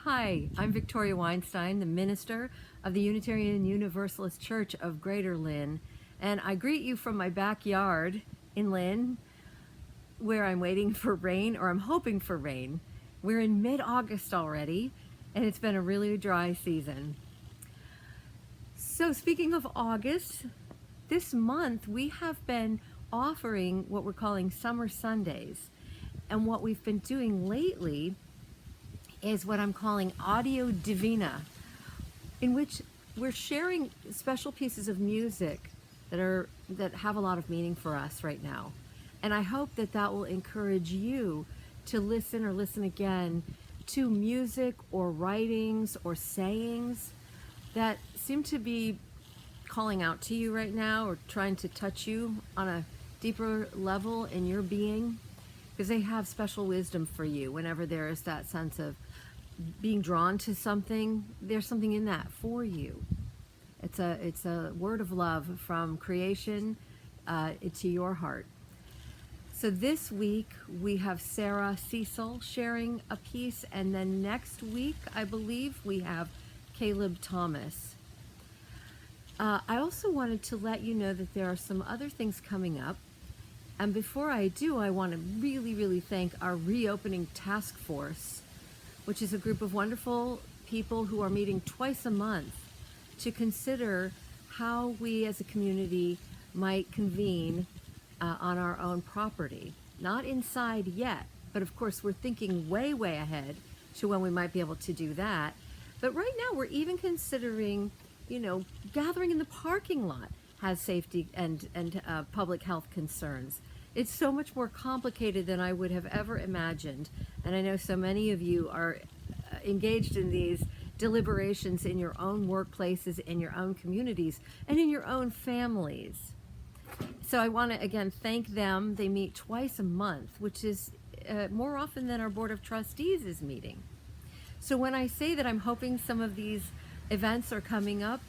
Hi, I'm Victoria Weinstein, the minister of the Unitarian Universalist Church of Greater Lynn, and I greet you from my backyard in Lynn, where I'm waiting for rain, or I'm hoping for rain. We're in mid-August already, and it's been a really dry season. So speaking of August, this month we have been offering what we're calling Summer Sundays, and what we've been doing lately is what I'm calling Audio Divina, in which we're sharing special pieces of music that have a lot of meaning for us right now. And I hope that that will encourage you to listen or listen again to music or writings or sayings that seem to be calling out to you right now or trying to touch you on a deeper level in your being, because they have special wisdom for you whenever there is that sense of being drawn to something. There's something in that for you. It's a word of love from creation to your heart. So this week we have Cecil sharing a piece, and then next week I believe we have Caleb Thomas. I also wanted to let you know that there are some other things coming up. And before I do, I want to really thank our reopening task force, which is a group of wonderful people who are meeting twice a month to consider how we as a community might convene on our own property. Not inside yet, but of course we're thinking way ahead to when we might be able to do that. But right now we're even considering, gathering in the parking lot has safety and public health concerns. It's so much more complicated than I would have ever imagined. And I know so many of you are engaged in these deliberations in your own workplaces, in your own communities, and in your own families. So I want to again thank them. They meet twice a month, which is more often than our Board of Trustees is meeting. So when I say that I'm hoping some of these events are coming up,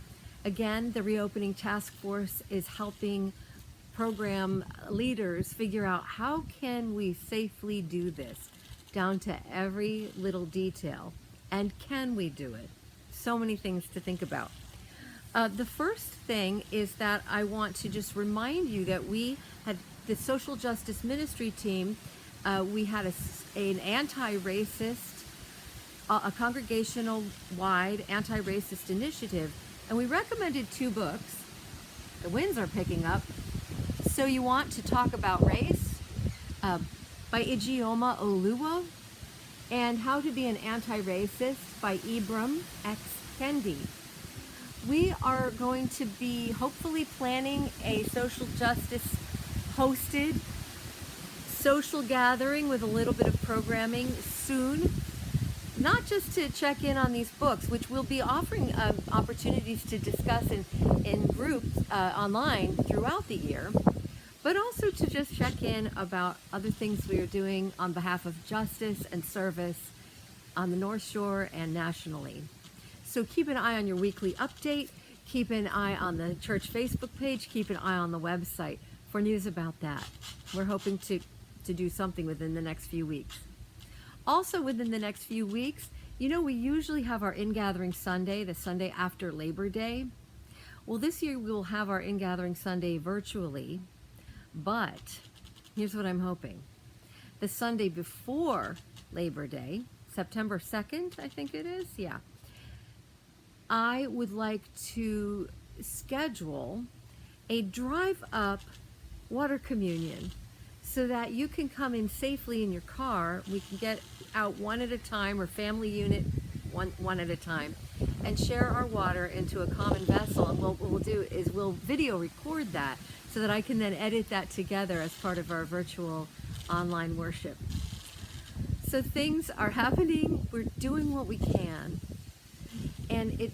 again, the reopening task force is helping program leaders figure out how can we safely do this down to every little detail, and can we do it? So many things to think about. The first thing is that I want to just remind you that we had the social justice ministry team. We had an anti-racist, a congregational-wide anti-racist initiative, and we recommended 2 books. The winds are picking up. So You Want to Talk About Race by Ijeoma Oluwa, and How to Be an Anti-Racist by Ibram X. Kendi. We are going to be hopefully planning a social justice hosted social gathering with a little bit of programming soon. Not just to check in on these books, which we'll be offering opportunities to discuss in groups online throughout the year, but also to just check in about other things we are doing on behalf of justice and service on the North Shore and nationally. So keep an eye on your weekly update, keep an eye on the church Facebook page, keep an eye on the website for news about that. We're hoping to do something within the next few weeks. Also within the next few weeks, we usually have our In-Gathering Sunday, the Sunday after Labor Day. Well, this year we will have our In-Gathering Sunday virtually, but here's what I'm hoping. The Sunday before Labor Day, September 2nd, I think it is, yeah. I would like to schedule a drive-up water communion so that you can come in safely in your car. We can get out one at a time, or family unit one at a time, and share our water into a common vessel. And what we'll do is we'll video record that so that I can then edit that together as part of our virtual online worship. So things are happening. We're doing what we can. And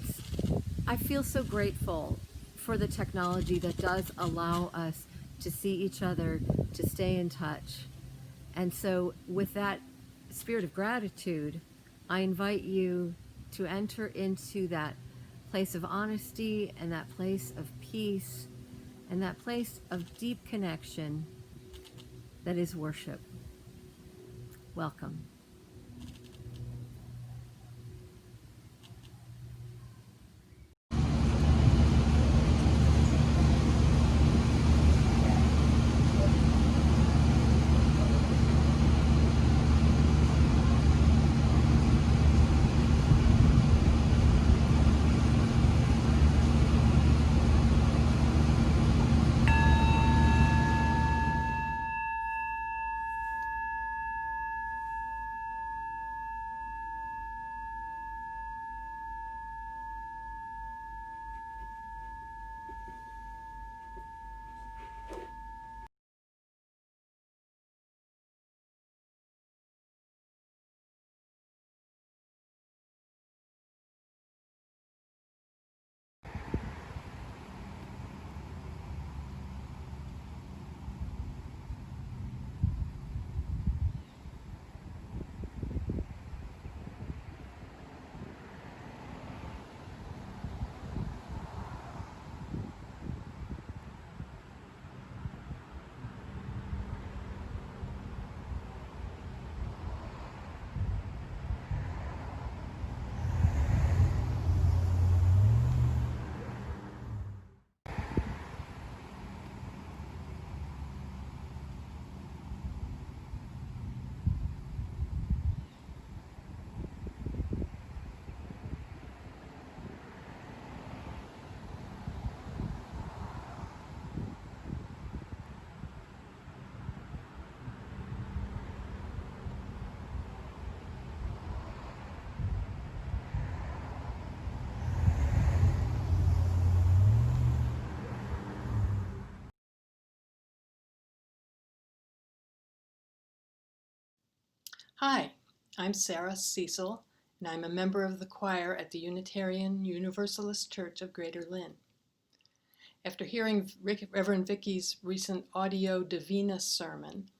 I feel so grateful for the technology that does allow us to see each other, to stay in touch. And so with that spirit of gratitude, I invite you to enter into that place of honesty and that place of peace and that place of deep connection that is worship. Welcome. Hi, I'm Sarah Cecil, and I'm a member of the choir at the Unitarian Universalist Church of Greater Lynn. After hearing Reverend Vicky's recent Audio Divina sermon,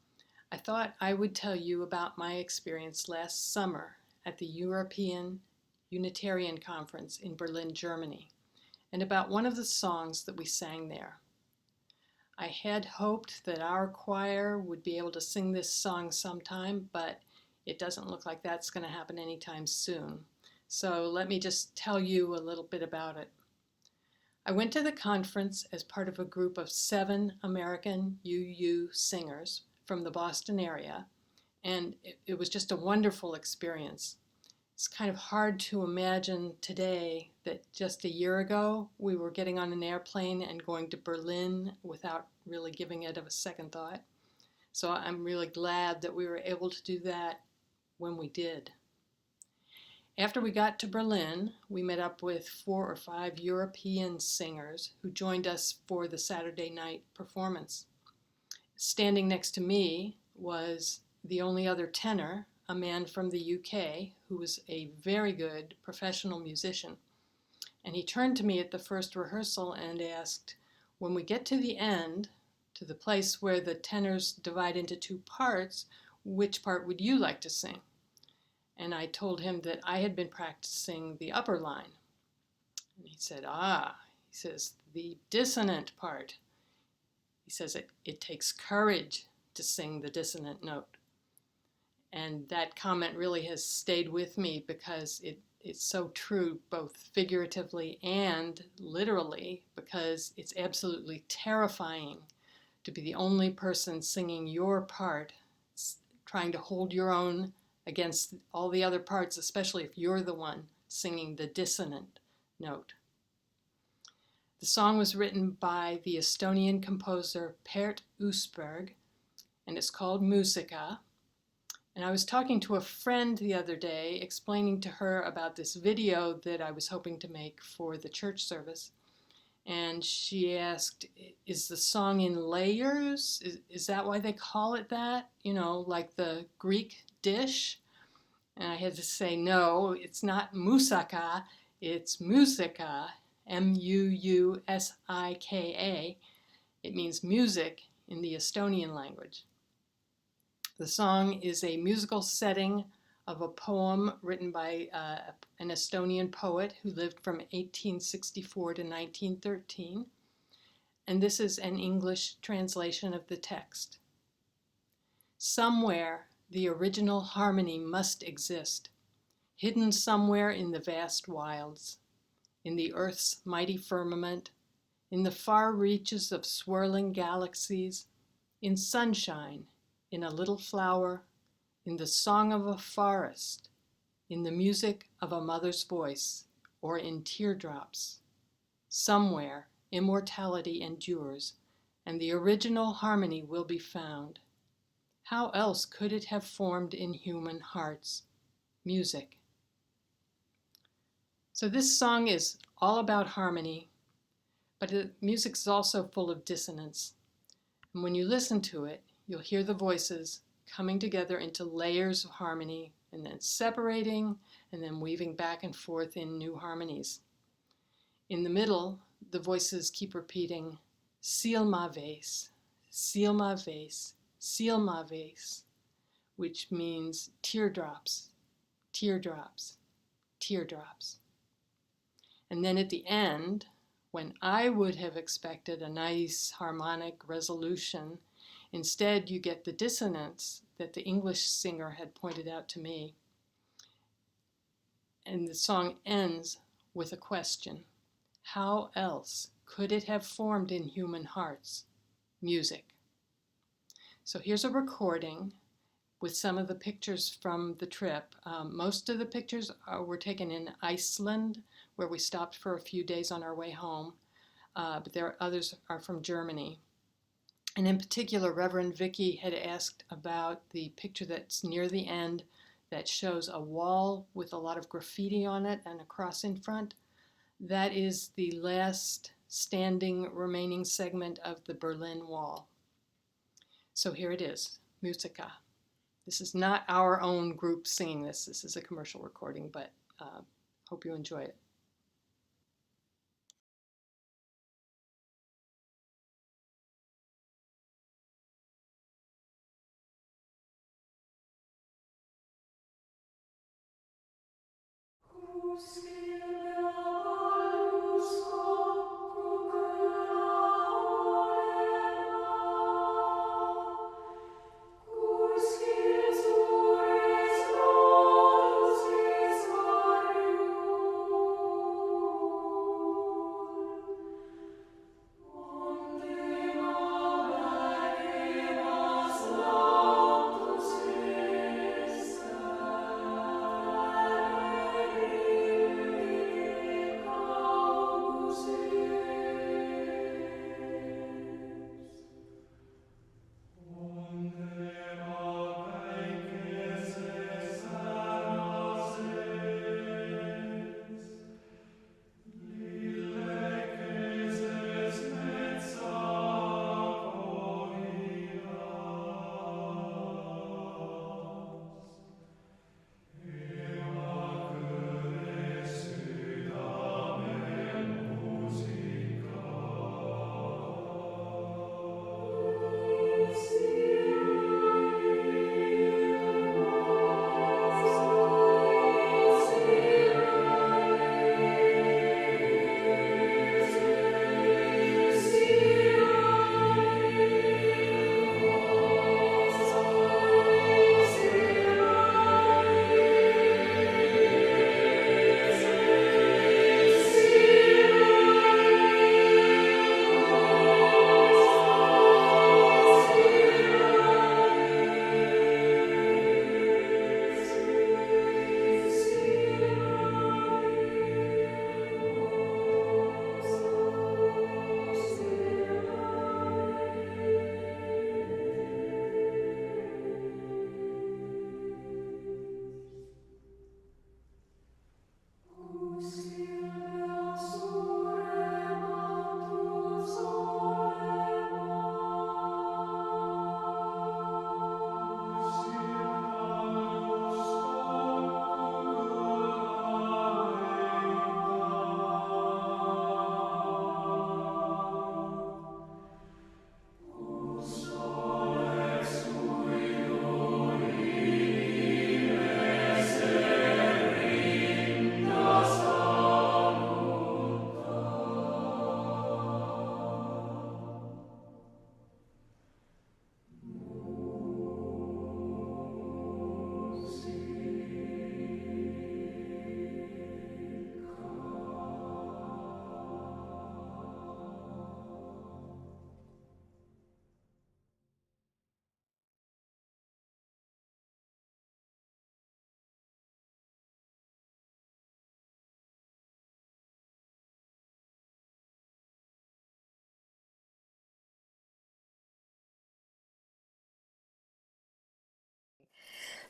I thought I would tell you about my experience last summer at the European Unitarian Conference in Berlin, Germany, and about one of the songs that we sang there. I had hoped that our choir would be able to sing this song sometime, but it doesn't look like that's going to happen anytime soon. So let me just tell you a little bit about it. I went to the conference as part of a group of 7 American UU singers from the Boston area, and it was just a wonderful experience. It's kind of hard to imagine today that just a year ago we were getting on an airplane and going to Berlin without really giving it a second thought. So I'm really glad that we were able to do that when we did. After we got to Berlin, we met up with 4 or 5 European singers who joined us for the Saturday night performance. Standing next to me was the only other tenor, a man from the UK who was a very good professional musician. And he turned to me at the first rehearsal and asked, when we get to the end, to the place where the tenors divide into 2 parts, which part would you like to sing? And I told him that I had been practicing the upper line. And he said, he says, the dissonant part. He says it takes courage to sing the dissonant note. And that comment really has stayed with me because it's so true, both figuratively and literally, because it's absolutely terrifying to be the only person singing your part, trying to hold your own against all the other parts, especially if you're the one singing the dissonant note. The song was written by the Estonian composer Pärt Uusberg, and it's called Muusik. And I was talking to a friend the other day, explaining to her about this video that I was hoping to make for the church service. And she asked, is the song in layers? Is that why they call it that? You know, like the Greek dish? And I had to say, no, it's not moussaka, it's musika, M-U-U-S-I-K-A. It means music in the Estonian language. The song is a musical setting of a poem written by an Estonian poet who lived from 1864 to 1913. And this is an English translation of the text. Somewhere the original harmony must exist, hidden somewhere in the vast wilds, in the earth's mighty firmament, in the far reaches of swirling galaxies, in sunshine, in a little flower, in the song of a forest, in the music of a mother's voice, or in teardrops. Somewhere immortality endures, and the original harmony will be found. How else could it have formed in human hearts? Music. So this song is all about harmony, but the music is also full of dissonance. And when you listen to it, you'll hear the voices coming together into layers of harmony and then separating and then weaving back and forth in new harmonies. In the middle, the voices keep repeating, seal ma vase, seal ma vase, seal ma vase, which means teardrops, teardrops, teardrops. And then at the end, when I would have expected a nice harmonic resolution, instead you get the dissonance that the English singer had pointed out to me. And the song ends with a question. How else could it have formed in human hearts? Music. So here's a recording with some of the pictures from the trip. Most of the pictures were taken in Iceland, where we stopped for a few days on our way home, but others are from Germany. And in particular, Reverend Vicky had asked about the picture that's near the end that shows a wall with a lot of graffiti on it and a cross in front. That is the last standing remaining segment of the Berlin Wall. So here it is, Musica. This is not our own group singing this. This is a commercial recording, but hope you enjoy it.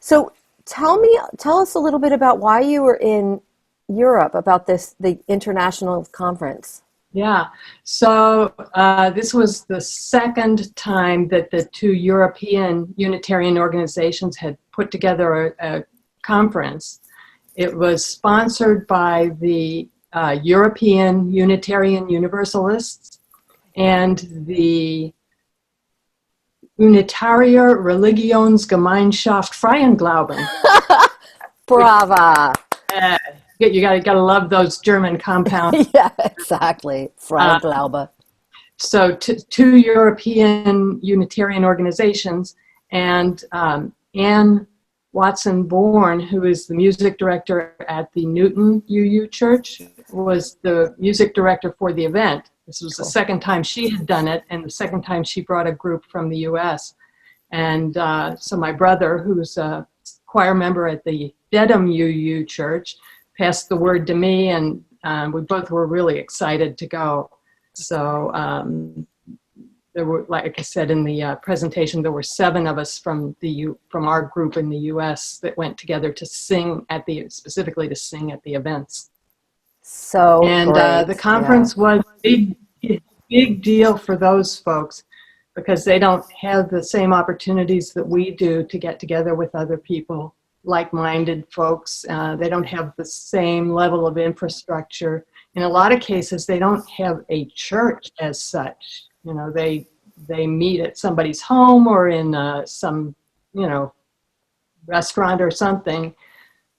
So tell us a little bit about why you were in Europe, about the international conference. Yeah, so this was the second time that the two European Unitarian organizations had put together a conference. It was sponsored by the European Unitarian Universalists and the Unitaria Religionsgemeinschaft Freien Glauben. Brava! You gotta love those German compounds. Yeah, exactly. Freien Glaube. So two European Unitarian organizations, and Anne Watson-Bourne, who is the music director at the Newton UU Church, was the music director for the event. This was the second time she had done it, and the second time she brought a group from the US. And so my brother, who's a choir member at the Dedham UU Church, passed the word to me, and we both were really excited to go. So there were, like I said in the presentation, there were 7 of us from our group in the U.S. that went together to sing specifically to sing at the events. So and great. The conference was a big deal for those folks. because they don't have the same opportunities that we do to get together with other people, like-minded folks. They don't have the same level of infrastructure. In a lot of cases, they don't have a church as such. You know, they meet at somebody's home or in some, you know, restaurant or something.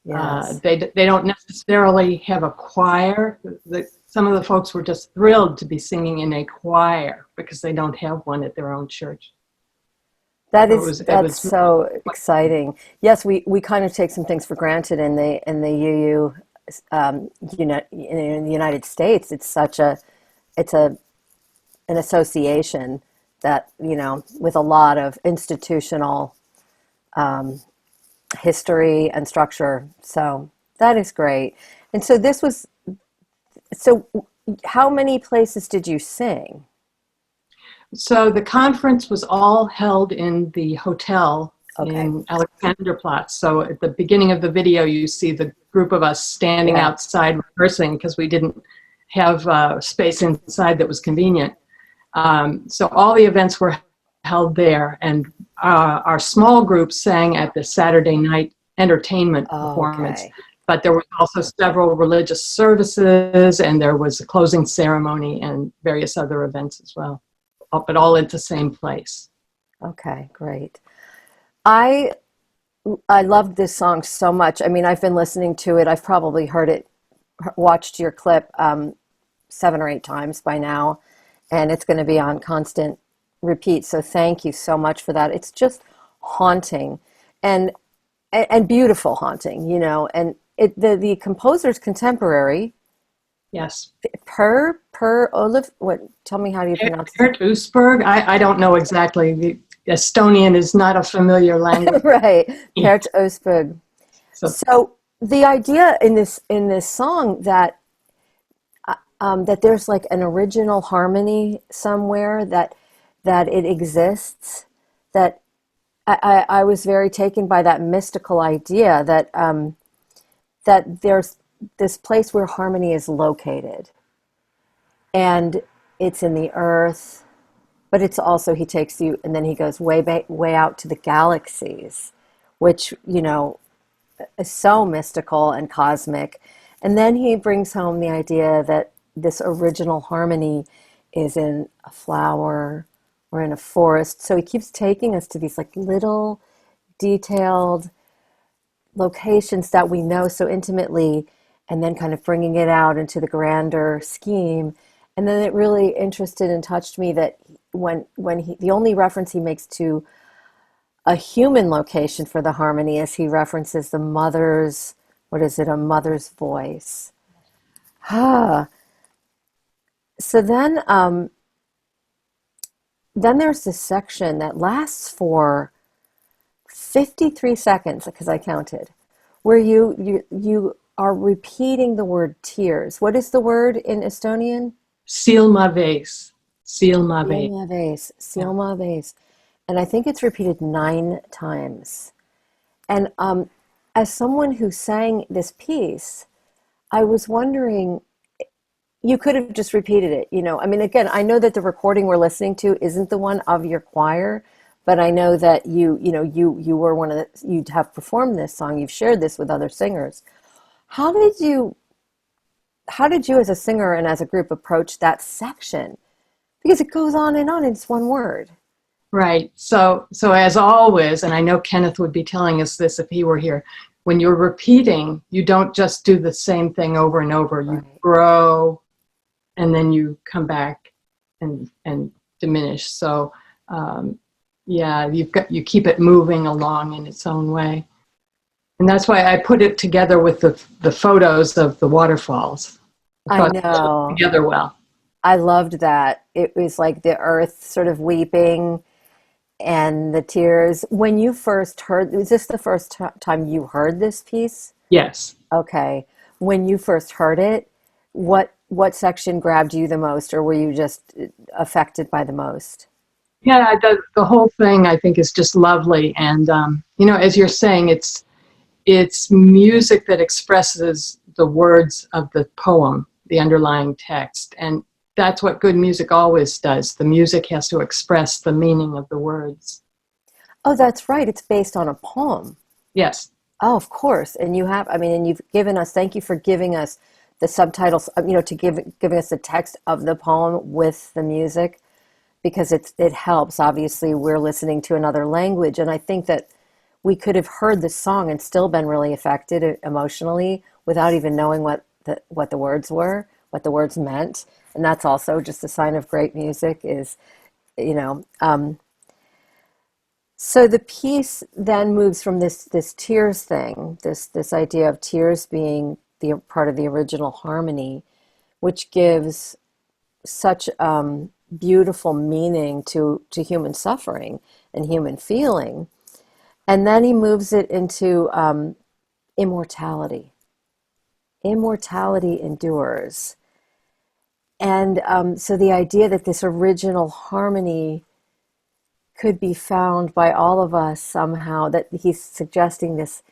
Yes. They don't necessarily have a choir. Some of the folks were just thrilled to be singing in a choir because they don't have one at their own church. That's so exciting. Yes, we kind of take some things for granted in the UU, in the United States. It's an association that, you know, with a lot of institutional history and structure. So that is great. And so so how many places did you sing? So the conference was all held in the hotel Okay. in Alexanderplatz. So at the beginning of the video, you see the group of us standing Yeah. outside rehearsing because we didn't have space inside that was convenient. So all the events were held there, and our small group sang at the Saturday night entertainment performance. Okay. But there were also several religious services, and there was a closing ceremony and various other events as well, but all at the same place. Okay, great. I I loved this song so much. I mean, I've been listening to it. I've probably heard it, watched your clip 7 or 8 times by now, and it's going to be on constant repeat. So thank you so much for that. It's just haunting, and and beautiful haunting, you know. And the composer's contemporary, Yes. per Olive. What? Tell me, how do you pronounce it? Pärt Uusberg, I don't know exactly. The Estonian is not a familiar language. Right, Pärt Uusberg. So, So the idea in this song that that there's like an original harmony somewhere, that it exists, that I was very taken by that mystical idea that that there's this place where harmony is located, and it's in the earth, but it's also, he takes you and then he goes way out to the galaxies, which, you know, is so mystical and cosmic. And then he brings home the idea that this original harmony is in a flower or in a forest. So he keeps taking us to these like little detailed locations that we know so intimately, and then kind of bringing it out into the grander scheme. And then it really interested and touched me that when he, the only reference he makes to a human location for the harmony is he references the mother's, what is it, a mother's voice. Ah, so then there's this section that lasts for 53 seconds, because I counted, where you are repeating the word tears. What is the word in Estonian? Silma vase. Silma vase. Silma vase, Yeah. Silma vase. And I think it's repeated 9 times. And as someone who sang this piece, I was wondering, you could have just repeated it, you know. I mean, again, I know that the recording we're listening to isn't the one of your choir, but I know that you were one of the, you have performed this song, you've shared this with other singers. How did you how did you as a singer and as a group approach that section? Because it goes on and on, and it's one word. Right. So as always, and I know Kenneth would be telling us this if he were here, when you're repeating, you don't just do the same thing over and over. You Right. grow, and then you come back and diminish. So yeah, you keep it moving along in its own way, and that's why I put it together with the photos of the waterfalls. I I thought they went know. together well. I loved that. It was like the earth sort of weeping and the tears. When you first heard, was this the first time you heard this piece? Yes. Okay. When you first heard it, what section grabbed you the most, or were you just affected by the most? Yeah, the whole thing I think is just lovely, and you know, as you're saying, it's music that expresses the words of the poem, the underlying text, and that's what good music always does. The music has to express the meaning of the words. Oh, that's right. It's based on a poem. Yes. Oh, of course. And you have, I mean, and you've given us, thank you for giving us the subtitles, to giving us the text of the poem with the music, because it helps. Obviously, we're listening to another language. And I think that we could have heard the song and still been really affected emotionally without even knowing what the words were, what the words meant. And that's also just a sign of great music is, you know, so the piece then moves from this tears thing, this idea of tears being the part of the original harmony, which gives such beautiful meaning to human suffering and human feeling. And then he moves it into immortality. Immortality endures. And so the idea that this original harmony could be found by all of us somehow, that he's suggesting this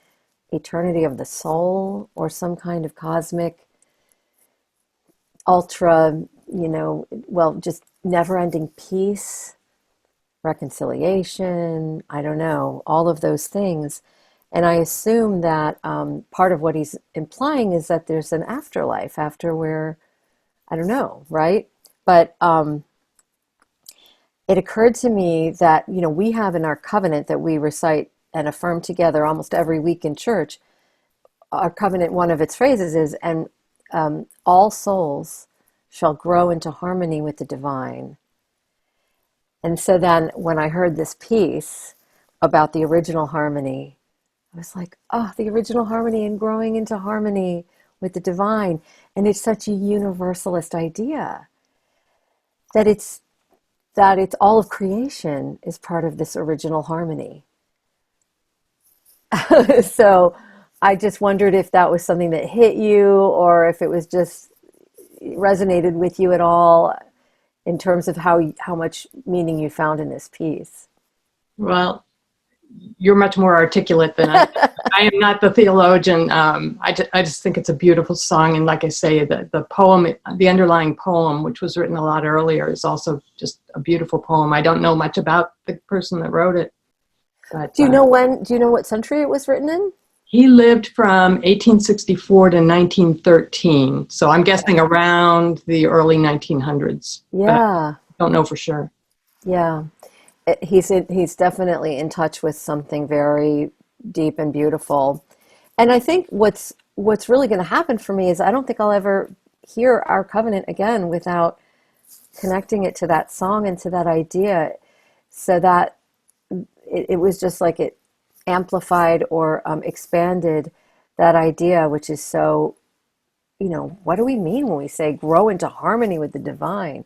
eternity of the soul or some kind of cosmic ultra, just never-ending peace, reconciliation, I don't know, all of those things. And I assume that part of what he's implying is that there's an afterlife after we're, I don't know, right? But it occurred to me that, we have in our covenant that we recite and affirm together almost every week in church, our covenant, one of its phrases is, and all souls shall grow into harmony with the divine. And so then when I heard this piece about the original harmony, I was like, oh, the original harmony and growing into harmony with the divine. And it's such a universalist idea that it's all of creation is part of this original harmony. So I just wondered if that was something that hit you or if it was just resonated with you at all in terms of how much meaning you found in this piece. Well, you're much more articulate than I. I am not the theologian. I just think it's a beautiful song. And like I say, the poem, the underlying poem, which was written a lot earlier, is also just a beautiful poem. I don't know much about the person that wrote it. But, do you know what century it was written in? He lived from 1864 to 1913. So I'm guessing around the early 1900s. Yeah. But I don't know for sure. Yeah. He's definitely in touch with something very deep and beautiful. And I think what's really going to happen for me is I don't think I'll ever hear our covenant again without connecting it to that song and to that idea, so that it was just like it amplified or expanded that idea, which is so, what do we mean when we say grow into harmony with the divine?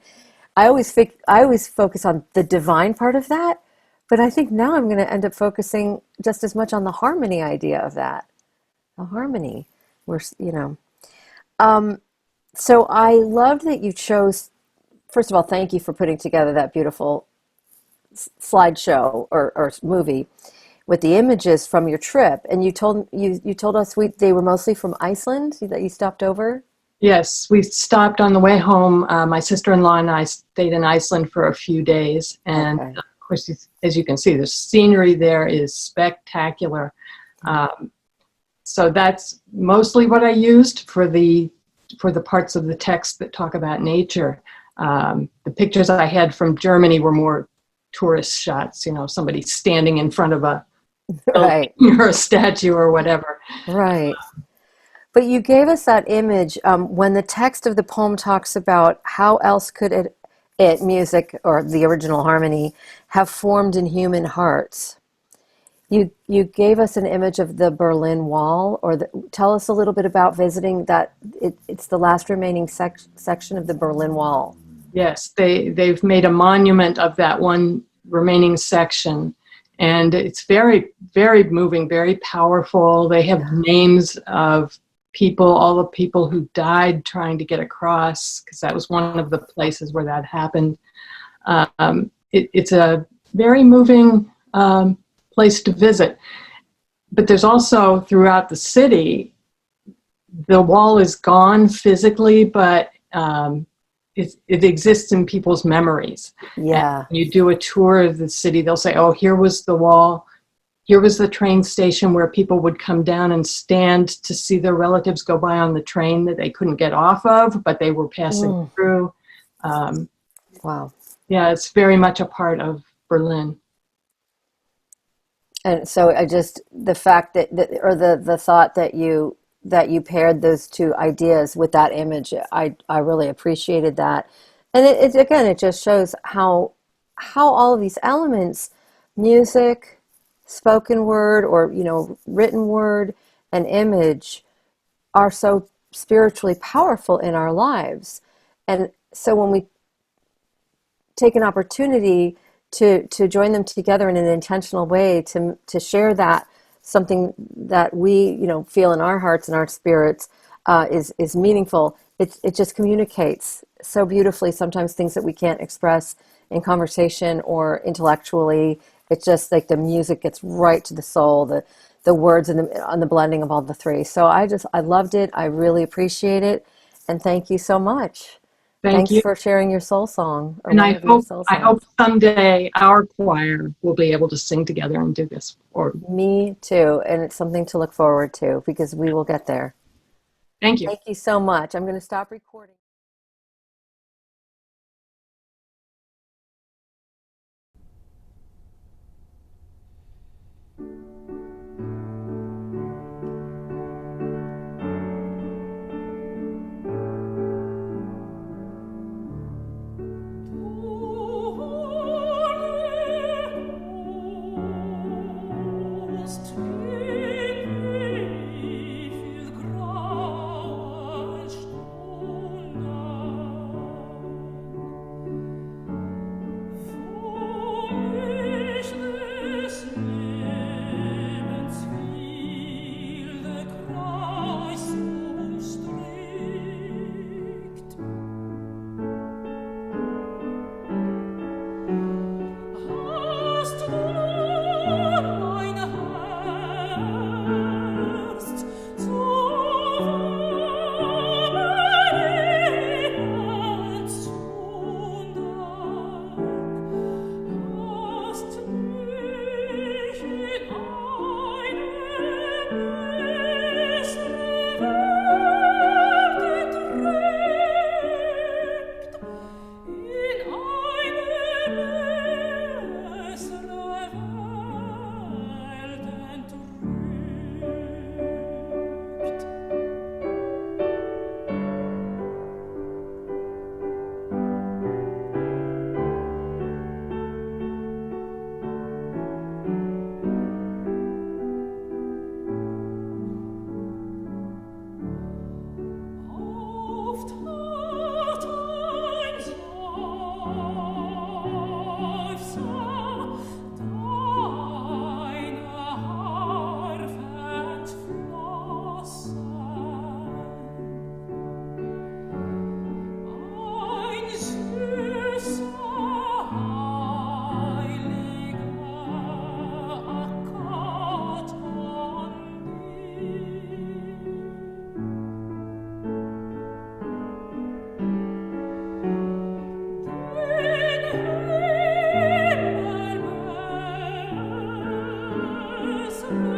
I always focus on the divine part of that, but I think now I'm going to end up focusing just as much on the harmony idea of that. The harmony, So I loved that you chose. First of all, thank you for putting together that beautiful slideshow or movie with the images from your trip. And you told us they were mostly from Iceland that you stopped over. Yes, we stopped on the way home. My sister-in-law and I stayed in Iceland for a few days. And Okay. of course, as you can see, the scenery there is spectacular. So that's mostly what I used for the parts of the text that talk about nature. The pictures I had from Germany were more tourist shots, somebody standing in front of a Right. or a statue or whatever. Right. But you gave us that image when the text of the poem talks about how else could music or the original harmony have formed in human hearts. You gave us an image of the Berlin Wall, tell us a little bit about visiting that. It's the last remaining section of the Berlin Wall. Yes, they've made a monument of that one remaining section, and it's very, very moving, very powerful. They have names of people, all the people who died trying to get across, because that was one of the places where that happened. It's a very moving place to visit. But there's also throughout the city, the wall is gone physically, but it exists in people's memories. Yeah. And you do a tour of the city, they'll say, oh, here was the wall, here was the train station where people would come down and stand to see their relatives go by on the train that they couldn't get off of, but they were passing through. Wow. Yeah, it's very much a part of Berlin. And so the fact or the thought that you paired those two ideas with that image, I really appreciated that. And it just shows how all of these elements, music, spoken word, or written word and image, are so spiritually powerful in our lives. And so when we take an opportunity to join them together in an intentional way, to share that something that we feel in our hearts and our spirits is meaningful. It just communicates so beautifully. Sometimes things that we can't express in conversation or intellectually. It's just like the music gets right to the soul. The words and the blending of all the three. So I loved it. I really appreciate it, and thank you so much. Thank Thanks you. for sharing your soul song, or And one of your soul I songs. hope someday our choir will be able to sing together and do this. Or Me too. And it's something to look forward to because we will get there. thank you. Thank you so much. I'm going to stop recording. Yes.